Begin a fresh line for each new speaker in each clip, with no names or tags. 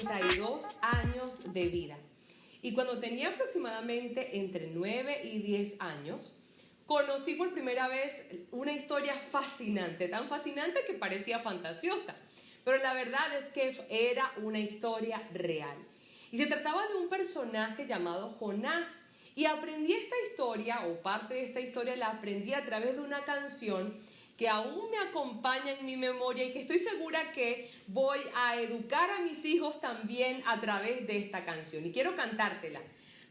32 años de vida. Y cuando tenía aproximadamente entre 9 y 10 años, conocí por primera vez una historia fascinante, tan fascinante que parecía fantasiosa. Pero la verdad es que era una historia real. Y se trataba de un personaje llamado Jonás. Y aprendí esta historia, o parte de esta historia la aprendí a través de una canción que aún me acompaña en mi memoria y que estoy segura que voy a educar a mis hijos también a través de esta canción. Y quiero cantártela.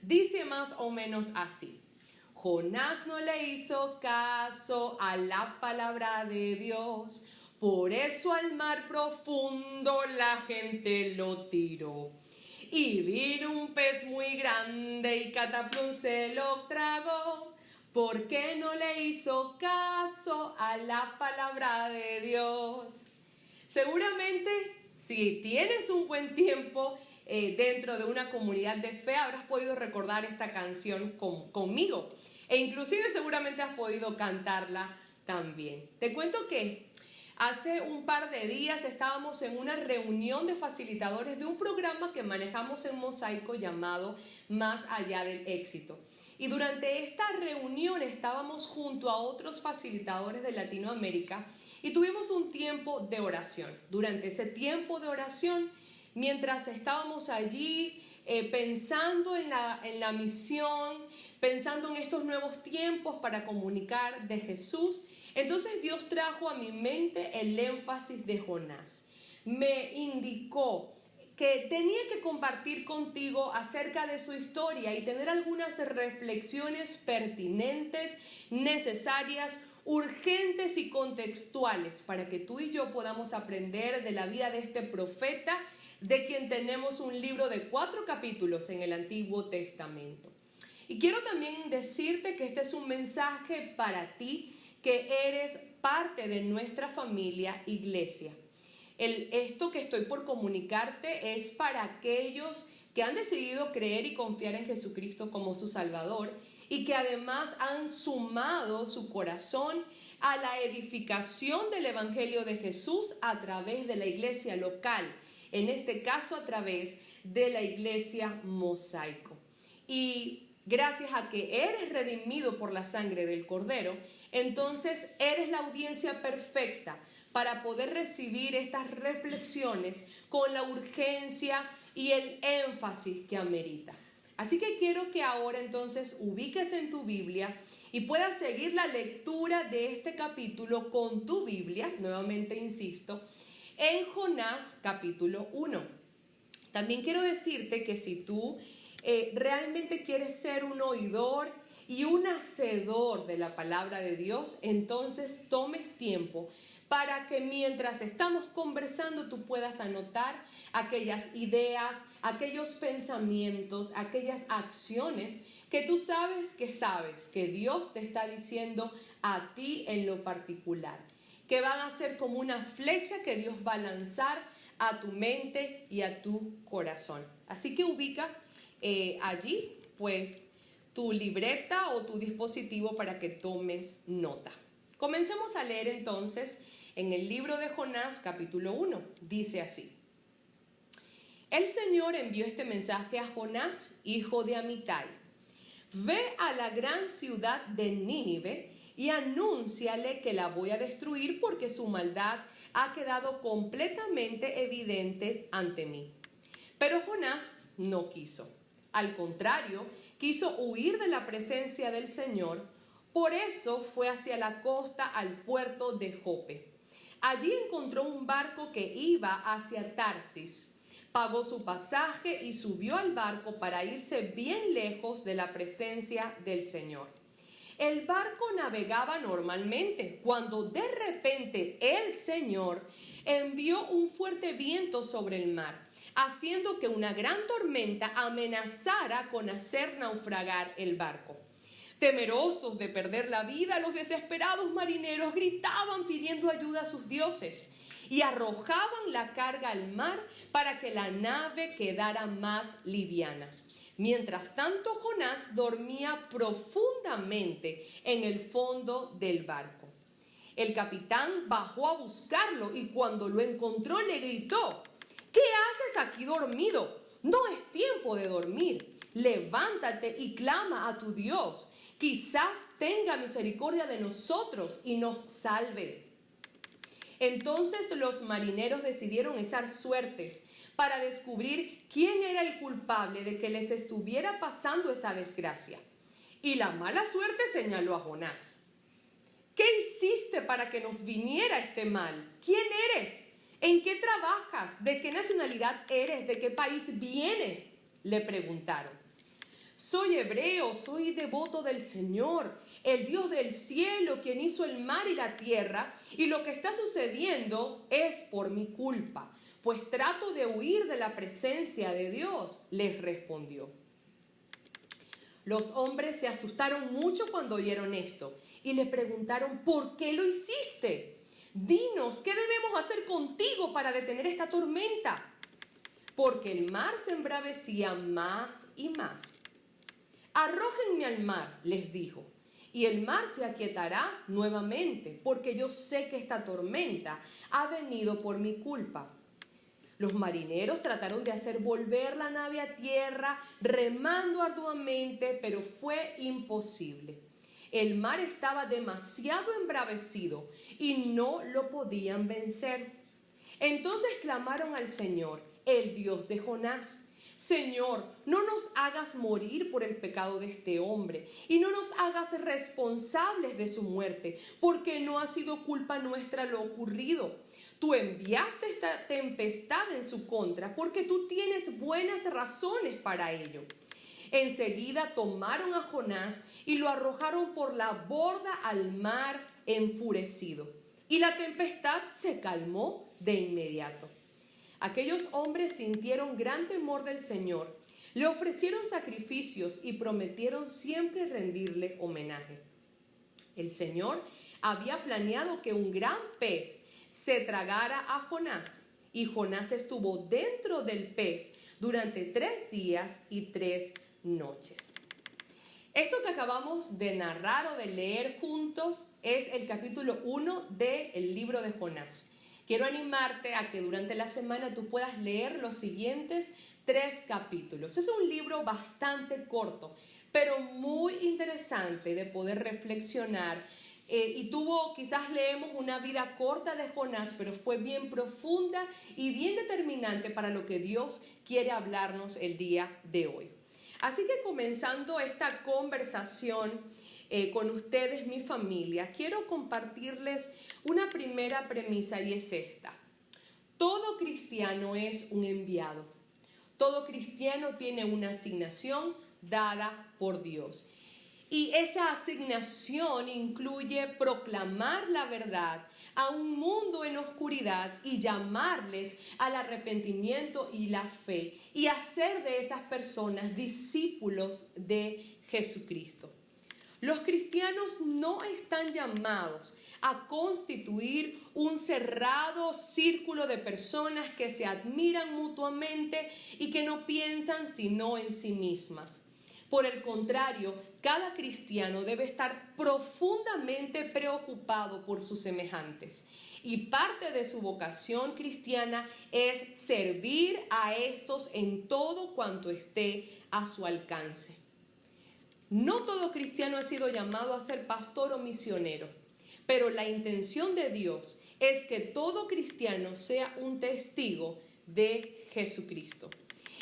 Dice más o menos así. Jonás no le hizo caso a la palabra de Dios, por eso al mar profundo la gente lo tiró. Y vino un pez muy grande y cataplum se lo tragó, porque no le hizo caso a la palabra de Dios. Seguramente, si tienes un buen tiempo dentro de una comunidad de fe, habrás podido recordar esta canción conmigo. E inclusive seguramente has podido cantarla también. Te cuento que hace un par de días estábamos en una reunión de facilitadores de un programa que manejamos en Mosaico llamado Más Allá del Éxito. Y durante esta reunión estábamos junto a otros facilitadores de Latinoamérica y tuvimos un tiempo de oración. Durante ese tiempo de oración, mientras estábamos allí pensando en la misión, pensando en estos nuevos tiempos para comunicar de Jesús, entonces Dios trajo a mi mente el énfasis de Jonás. Me indicó que tenía que compartir contigo acerca de su historia y tener algunas reflexiones pertinentes, necesarias, urgentes y contextuales para que tú y yo podamos aprender de la vida de este profeta, de quien tenemos un libro de 4 capítulos en el Antiguo Testamento. Y quiero también decirte que este es un mensaje para ti, que eres parte de nuestra familia iglesia. Esto que estoy por comunicarte es para aquellos que han decidido creer y confiar en Jesucristo como su Salvador y que además han sumado su corazón a la edificación del Evangelio de Jesús a través de la iglesia local, en este caso a través de la iglesia Mosaico. Y gracias a que eres redimido por la sangre del Cordero, entonces eres la audiencia perfecta para poder recibir estas reflexiones con la urgencia y el énfasis que amerita. Así que quiero que ahora entonces ubiques en tu Biblia y puedas seguir la lectura de este capítulo con tu Biblia, nuevamente insisto, en Jonás capítulo 1. También quiero decirte que si tú realmente quieres ser un oidor y un hacedor de la palabra de Dios, entonces tomes tiempo para que mientras estamos conversando tú puedas anotar aquellas ideas, aquellos pensamientos, aquellas acciones que tú sabes que Dios te está diciendo a ti en lo particular, que van a ser como una flecha que Dios va a lanzar a tu mente y a tu corazón. Así que ubica allí pues tu libreta o tu dispositivo para que tomes nota. Comencemos a leer entonces en el libro de Jonás capítulo 1. Dice así: El Señor envió este mensaje a Jonás, hijo de Amitai. Ve a la gran ciudad de Nínive y anúnciale que la voy a destruir porque su maldad ha quedado completamente evidente ante mí. Pero Jonás no quiso. Al contrario, quiso huir de la presencia del Señor. Por eso fue hacia la costa al puerto de Jope. Allí encontró un barco que iba hacia Tarsis. Pagó su pasaje y subió al barco para irse bien lejos de la presencia del Señor. El barco navegaba normalmente cuando de repente el Señor envió un fuerte viento sobre el mar, haciendo que una gran tormenta amenazara con hacer naufragar el barco. Temerosos de perder la vida, los desesperados marineros gritaban pidiendo ayuda a sus dioses y arrojaban la carga al mar para que la nave quedara más liviana. Mientras tanto, Jonás dormía profundamente en el fondo del barco. El capitán bajó a buscarlo y cuando lo encontró le gritó: ¿qué haces aquí dormido? No es tiempo de dormir. Levántate y clama a tu Dios. Quizás tenga misericordia de nosotros y nos salve. Entonces los marineros decidieron echar suertes para descubrir quién era el culpable de que les estuviera pasando esa desgracia. Y la mala suerte señaló a Jonás. ¿Qué hiciste para que nos viniera este mal? ¿Quién eres? ¿En qué trabajas? ¿De qué nacionalidad eres? ¿De qué país vienes?, le preguntaron. Soy hebreo, soy devoto del Señor, el Dios del cielo, quien hizo el mar y la tierra, y lo que está sucediendo es por mi culpa, pues trato de huir de la presencia de Dios, les respondió. Los hombres se asustaron mucho cuando oyeron esto y le preguntaron, ¿por qué lo hiciste? Dinos, ¿qué debemos hacer contigo para detener esta tormenta? Porque el mar se embravecía más y más. Arrójenme al mar, les dijo, y el mar se aquietará nuevamente, porque yo sé que esta tormenta ha venido por mi culpa. Los marineros trataron de hacer volver la nave a tierra, remando arduamente, pero fue imposible. El mar estaba demasiado embravecido y no lo podían vencer. Entonces clamaron al Señor, el Dios de Jonás. Señor, no nos hagas morir por el pecado de este hombre y no nos hagas responsables de su muerte, porque no ha sido culpa nuestra lo ocurrido. Tú enviaste esta tempestad en su contra porque tú tienes buenas razones para ello. Enseguida tomaron a Jonás y lo arrojaron por la borda al mar enfurecido. Y la tempestad se calmó de inmediato. Aquellos hombres sintieron gran temor del Señor, le ofrecieron sacrificios y prometieron siempre rendirle homenaje. El Señor había planeado que un gran pez se tragara a Jonás, y Jonás estuvo dentro del pez durante 3 días y 3 noches. Esto que acabamos de narrar o de leer juntos es el capítulo 1 del libro de Jonás. Quiero animarte a que durante la semana tú puedas leer los siguientes 3 capítulos. Es un libro bastante corto, pero muy interesante de poder reflexionar. Quizás leemos una vida corta de Jonás, pero fue bien profunda y bien determinante para lo que Dios quiere hablarnos el día de hoy. Así que comenzando esta conversación con ustedes, mi familia, quiero compartirles una primera premisa y es esta. Todo cristiano es un enviado. Todo cristiano tiene una asignación dada por Dios. Y esa asignación incluye proclamar la verdad a un mundo en oscuridad y llamarles al arrepentimiento y la fe y hacer de esas personas discípulos de Jesucristo. Los cristianos no están llamados a constituir un cerrado círculo de personas que se admiran mutuamente y que no piensan sino en sí mismas. Por el contrario, cada cristiano debe estar profundamente preocupado por sus semejantes. Y parte de su vocación cristiana es servir a estos en todo cuanto esté a su alcance. No todo cristiano ha sido llamado a ser pastor o misionero, pero la intención de Dios es que todo cristiano sea un testigo de Jesucristo.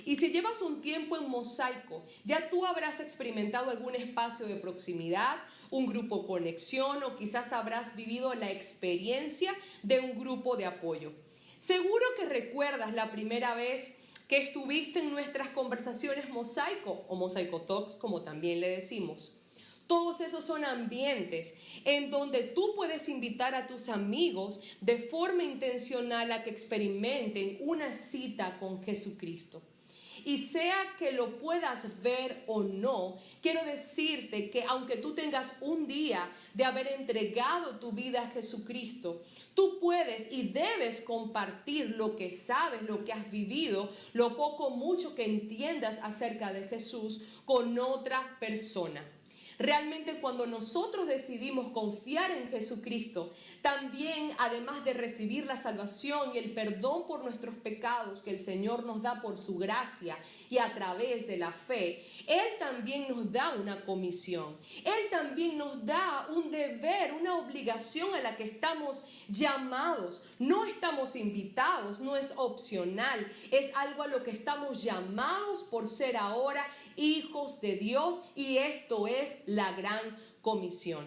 Y si llevas un tiempo en Mosaico, ya tú habrás experimentado algún espacio de proximidad, un grupo conexión o quizás habrás vivido la experiencia de un grupo de apoyo. Seguro que recuerdas la primera vez que estuviste en nuestras conversaciones Mosaico o Mosaico Talks, como también le decimos. Todos esos son ambientes en donde tú puedes invitar a tus amigos de forma intencional a que experimenten una cita con Jesucristo. Y sea que lo puedas ver o no, quiero decirte que aunque tú tengas un día de haber entregado tu vida a Jesucristo, tú puedes y debes compartir lo que sabes, lo que has vivido, lo poco o mucho que entiendas acerca de Jesús con otra persona. Realmente cuando nosotros decidimos confiar en Jesucristo, también además de recibir la salvación y el perdón por nuestros pecados que el Señor nos da por su gracia y a través de la fe, Él también nos da una comisión. Él también nos da un deber, una obligación a la que estamos llamados. No estamos invitados, no es opcional, es algo a lo que estamos llamados por ser ahora hijos de Dios, y esto es la gran comisión.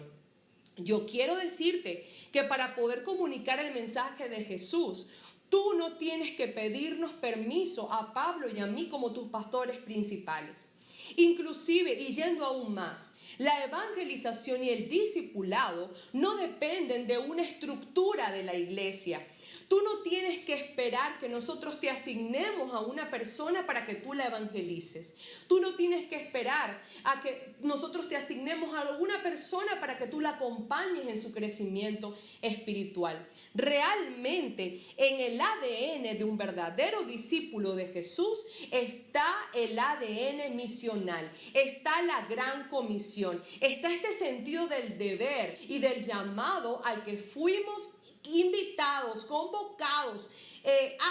Yo quiero decirte que para poder comunicar el mensaje de Jesús, tú no tienes que pedirnos permiso a Pablo y a mí como tus pastores principales. Inclusive, y yendo aún más, la evangelización y el discipulado no dependen de una estructura de la iglesia. Tú no tienes que esperar que nosotros te asignemos a una persona para que tú la evangelices. Tú no tienes que esperar a que nosotros te asignemos a alguna persona para que tú la acompañes en su crecimiento espiritual. Realmente en el ADN de un verdadero discípulo de Jesús está el ADN misional, está la gran comisión, está este sentido del deber y del llamado al que fuimos invitados, convocados,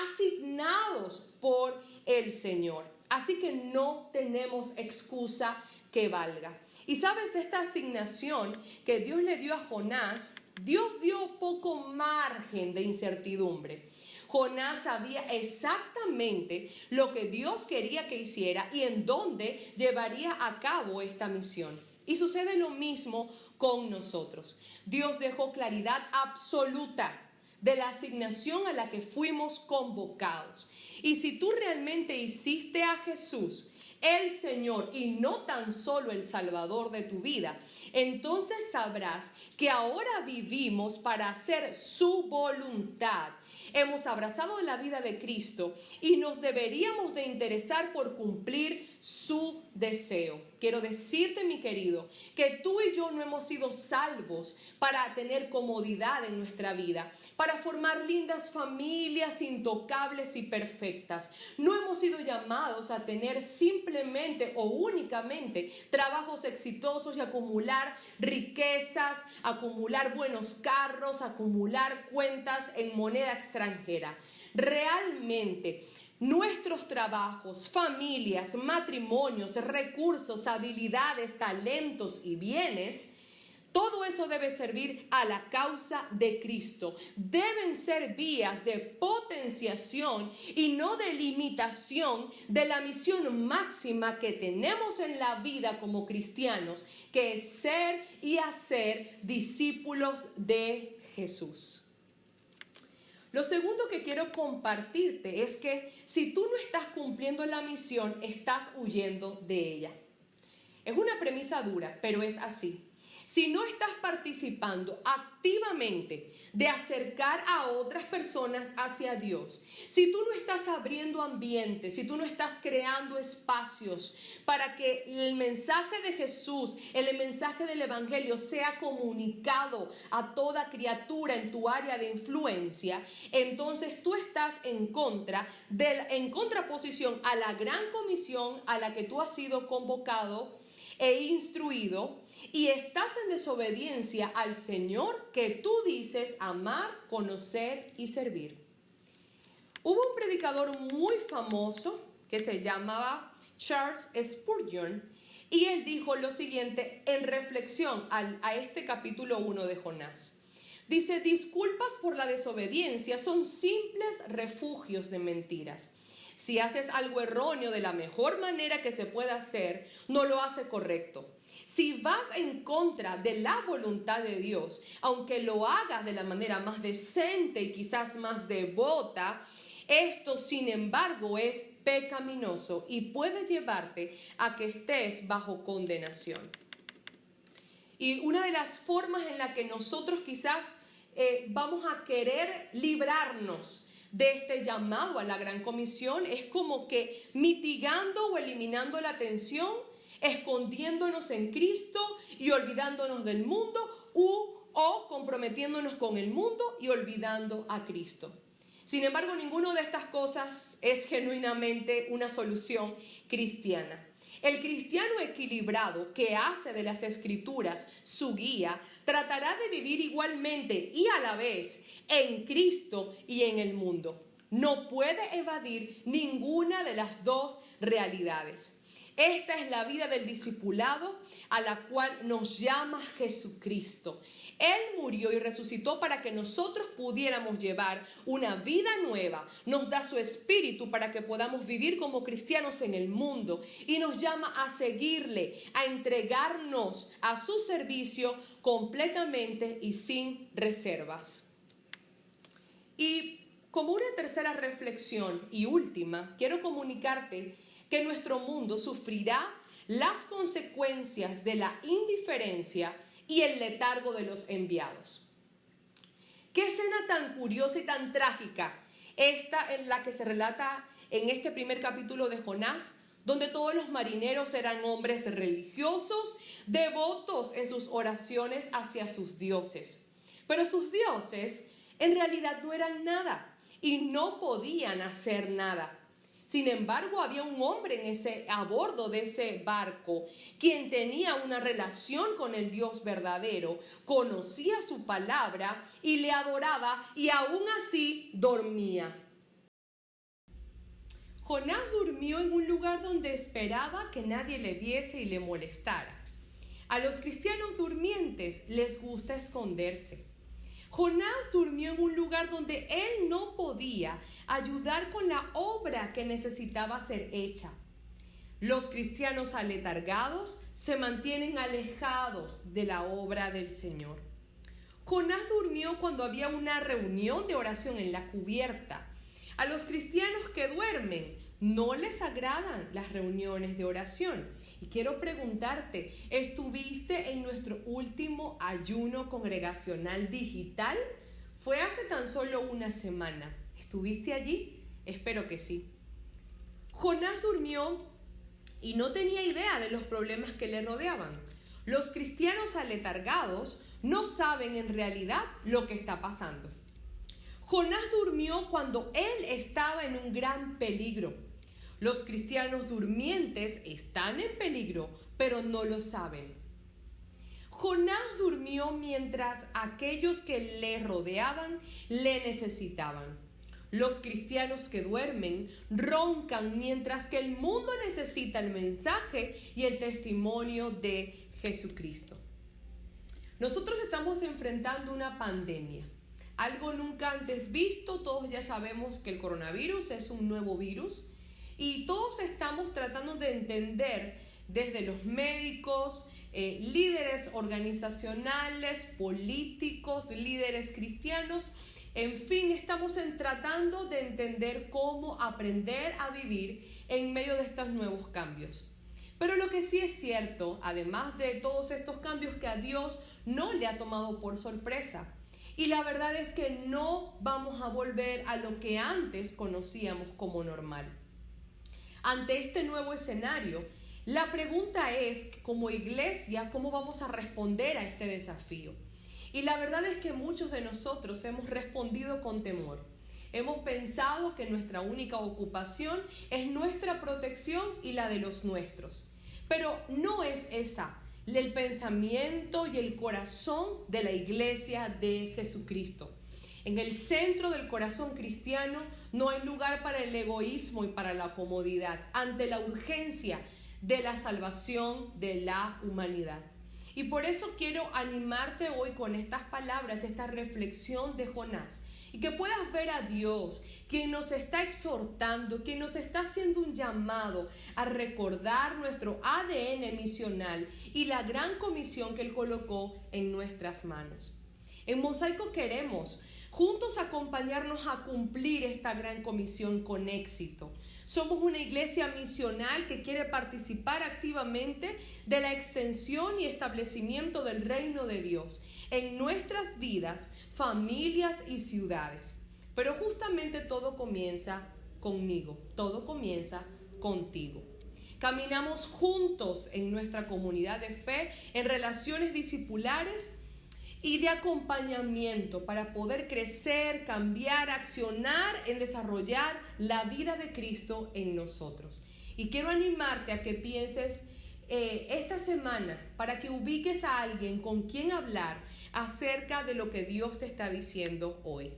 asignados por el Señor. Así que no tenemos excusa que valga. Y sabes, esta asignación que Dios le dio a Jonás, Dios dio poco margen de incertidumbre. Jonás sabía exactamente lo que Dios quería que hiciera y en dónde llevaría a cabo esta misión. Y sucede lo mismo con nosotros. Dios dejó claridad absoluta de la asignación a la que fuimos convocados. Y si tú realmente hiciste a Jesús el Señor y no tan solo el Salvador de tu vida, entonces sabrás que ahora vivimos para hacer su voluntad. Hemos abrazado la vida de Cristo y nos deberíamos de interesar por cumplir su deseo. Quiero decirte, mi querido, que tú y yo no hemos sido salvos para tener comodidad en nuestra vida, para formar lindas familias intocables y perfectas. No hemos sido llamados a tener simplemente o únicamente trabajos exitosos y acumular riquezas, acumular buenos carros, acumular cuentas en moneda extranjera. Realmente, nuestros trabajos, familias, matrimonios, recursos, habilidades, talentos y bienes, todo eso debe servir a la causa de Cristo. Deben ser vías de potenciación y no de limitación de la misión máxima que tenemos en la vida como cristianos, que es ser y hacer discípulos de Jesús. Lo segundo que quiero compartirte es que si tú no estás cumpliendo la misión, estás huyendo de ella. Es una premisa dura, pero es así. Si no estás participando activamente de acercar a otras personas hacia Dios, si tú no estás abriendo ambientes, si tú no estás creando espacios para que el mensaje de Jesús, el mensaje del Evangelio sea comunicado a toda criatura en tu área de influencia, entonces tú estás en contraposición a la gran comisión a la que tú has sido convocado e instruido, y estás en desobediencia al Señor que tú dices amar, conocer y servir. Hubo un predicador muy famoso que se llamaba Charles Spurgeon, y él dijo lo siguiente en reflexión a este capítulo 1 de Jonás. Dice: disculpas por la desobediencia son simples refugios de mentiras. Si haces algo erróneo de la mejor manera que se pueda hacer, no lo hace correcto. Si vas en contra de la voluntad de Dios, aunque lo hagas de la manera más decente y quizás más devota, esto sin embargo es pecaminoso y puede llevarte a que estés bajo condenación. Y una de las formas en la que nosotros quizás vamos a querer librarnos de este llamado a la gran comisión es como que mitigando o eliminando la tensión, escondiéndonos en Cristo y olvidándonos del mundo, o comprometiéndonos con el mundo y olvidando a Cristo. Sin embargo, ninguna de estas cosas es genuinamente una solución cristiana. El cristiano equilibrado que hace de las Escrituras su guía tratará de vivir igualmente y a la vez en Cristo y en el mundo. No puede evadir ninguna de las dos realidades. Esta es la vida del discipulado a la cual nos llama Jesucristo. Él murió y resucitó para que nosotros pudiéramos llevar una vida nueva. Nos da su espíritu para que podamos vivir como cristianos en el mundo y nos llama a seguirle, a entregarnos a su servicio completamente y sin reservas. Y como una tercera reflexión y última, quiero comunicarte que nuestro mundo sufrirá las consecuencias de la indiferencia y el letargo de los enviados. Qué escena tan curiosa y tan trágica esta en la que se relata en este primer capítulo de Jonás, donde todos los marineros eran hombres religiosos, devotos en sus oraciones hacia sus dioses. Pero sus dioses en realidad no eran nada y no podían hacer nada. Sin embargo, había un hombre a bordo de ese barco, quien tenía una relación con el Dios verdadero, conocía su palabra y le adoraba, y aún así dormía. Jonás durmió en un lugar donde esperaba que nadie le viese y le molestara. A los cristianos durmientes les gusta esconderse. Jonás durmió en un lugar donde él no podía ayudar con la obra que necesitaba ser hecha. Los cristianos aletargados se mantienen alejados de la obra del Señor. Jonás durmió cuando había una reunión de oración en la cubierta. A los cristianos que duermen no les agradan las reuniones de oración. Y quiero preguntarte, ¿estuviste en nuestro último ayuno congregacional digital? Fue hace tan solo una semana. ¿Estuviste allí? Espero que sí. Jonás durmió y no tenía idea de los problemas que le rodeaban. Los cristianos aletargados no saben en realidad lo que está pasando. Jonás durmió cuando él estaba en un gran peligro. Los cristianos durmientes están en peligro, pero no lo saben. Jonás durmió mientras aquellos que le rodeaban le necesitaban. Los cristianos que duermen roncan mientras que el mundo necesita el mensaje y el testimonio de Jesucristo. Nosotros estamos enfrentando una pandemia, algo nunca antes visto. Todos ya sabemos que el coronavirus es un nuevo virus. Y todos estamos tratando de entender desde los médicos, líderes organizacionales, políticos, líderes cristianos, en fin, estamos tratando de entender cómo aprender a vivir en medio de estos nuevos cambios. Pero lo que sí es cierto, además de todos estos cambios, que a Dios no le ha tomado por sorpresa. Y la verdad es que no vamos a volver a lo que antes conocíamos como normal. Ante este nuevo escenario, la pregunta es, como iglesia, ¿cómo vamos a responder a este desafío? Y la verdad es que muchos de nosotros hemos respondido con temor. Hemos pensado que nuestra única ocupación es nuestra protección y la de los nuestros. Pero no es esa el pensamiento y el corazón de la iglesia de Jesucristo. En el centro del corazón cristiano no hay lugar para el egoísmo y para la comodidad, ante la urgencia de la salvación de la humanidad. Y por eso quiero animarte hoy con estas palabras, esta reflexión de Jonás, y que puedas ver a Dios, quien nos está exhortando, quien nos está haciendo un llamado a recordar nuestro ADN misional y la gran comisión que Él colocó en nuestras manos. En Mosaico queremos juntos acompañarnos a cumplir esta gran comisión con éxito. Somos una iglesia misional que quiere participar activamente de la extensión y establecimiento del reino de Dios en nuestras vidas, familias y ciudades. Pero justamente todo comienza conmigo, todo comienza contigo. Caminamos juntos en nuestra comunidad de fe, en relaciones discipulares y de acompañamiento para poder crecer, cambiar, accionar en desarrollar la vida de Cristo en nosotros. Y quiero animarte a que pienses esta semana para que ubiques a alguien con quien hablar acerca de lo que Dios te está diciendo hoy.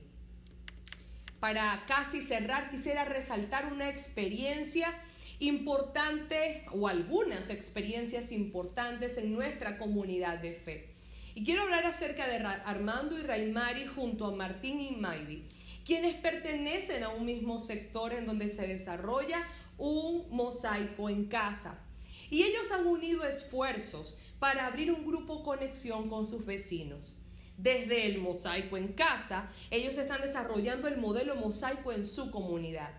Para casi cerrar, quisiera resaltar una experiencia importante o algunas experiencias importantes en nuestra comunidad de fe. Y quiero hablar acerca de Armando y Raimari junto a Martín y Maydi, quienes pertenecen a un mismo sector en donde se desarrolla un mosaico en casa. Y ellos han unido esfuerzos para abrir un grupo conexión con sus vecinos. Desde el mosaico en casa, ellos están desarrollando el modelo mosaico en su comunidad.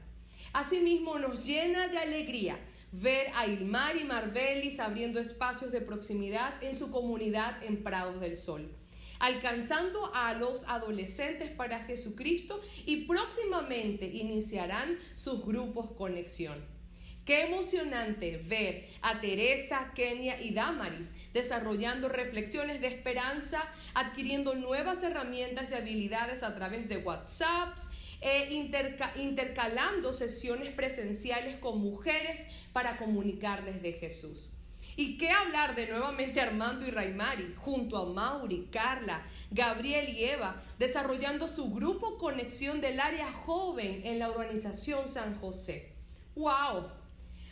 Asimismo, nos llena de alegría ver a Ilmar y Marbelis abriendo espacios de proximidad en su comunidad en Prados del Sol, alcanzando a los adolescentes para Jesucristo, y próximamente iniciarán sus grupos conexión. Qué emocionante ver a Teresa, Kenia y Damaris desarrollando reflexiones de esperanza, adquiriendo nuevas herramientas y habilidades a través de WhatsApps, intercalando sesiones presenciales con mujeres para comunicarles de Jesús. Y qué hablar de nuevamente Armando y Raimari, junto a Mauri, Carla, Gabriel y Eva, desarrollando su grupo conexión del área joven en la urbanización San José. ¡Wow!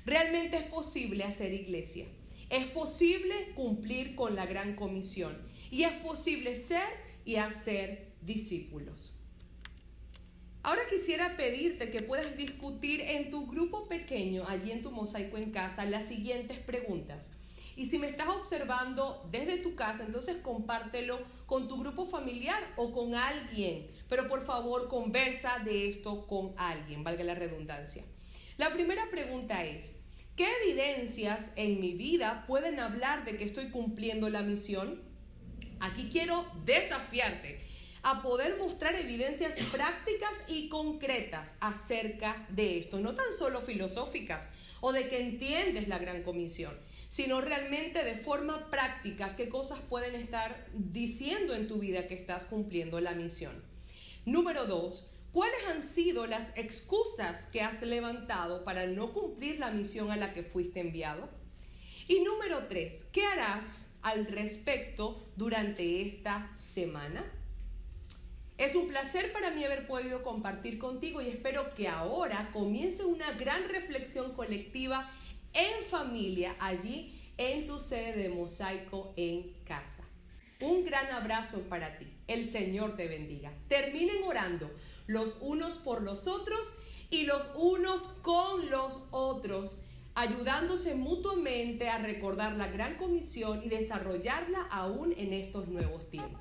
Realmente es posible hacer iglesia. Es posible cumplir con la gran comisión. Y es posible ser y hacer discípulos. Ahora quisiera pedirte que puedas discutir en tu grupo pequeño, allí en tu mosaico en casa, las siguientes preguntas. Y si me estás observando desde tu casa, entonces compártelo con tu grupo familiar o con alguien. Pero por favor, conversa de esto con alguien, valga la redundancia. La primera pregunta es: ¿qué evidencias en mi vida pueden hablar de que estoy cumpliendo la misión? Aquí quiero desafiarte a poder mostrar evidencias prácticas y concretas acerca de esto, no tan solo filosóficas o de que entiendes la gran comisión, sino realmente de forma práctica qué cosas pueden estar diciendo en tu vida que estás cumpliendo la misión. Número 2, ¿cuáles han sido las excusas que has levantado para no cumplir la misión a la que fuiste enviado? Y número 3, ¿qué harás al respecto durante esta semana? Es un placer para mí haber podido compartir contigo y espero que ahora comience una gran reflexión colectiva en familia allí en tu sede de Mosaico en casa. Un gran abrazo para ti. El Señor te bendiga. Terminen orando los unos por los otros y los unos con los otros, ayudándose mutuamente a recordar la gran comisión y desarrollarla aún en estos nuevos tiempos.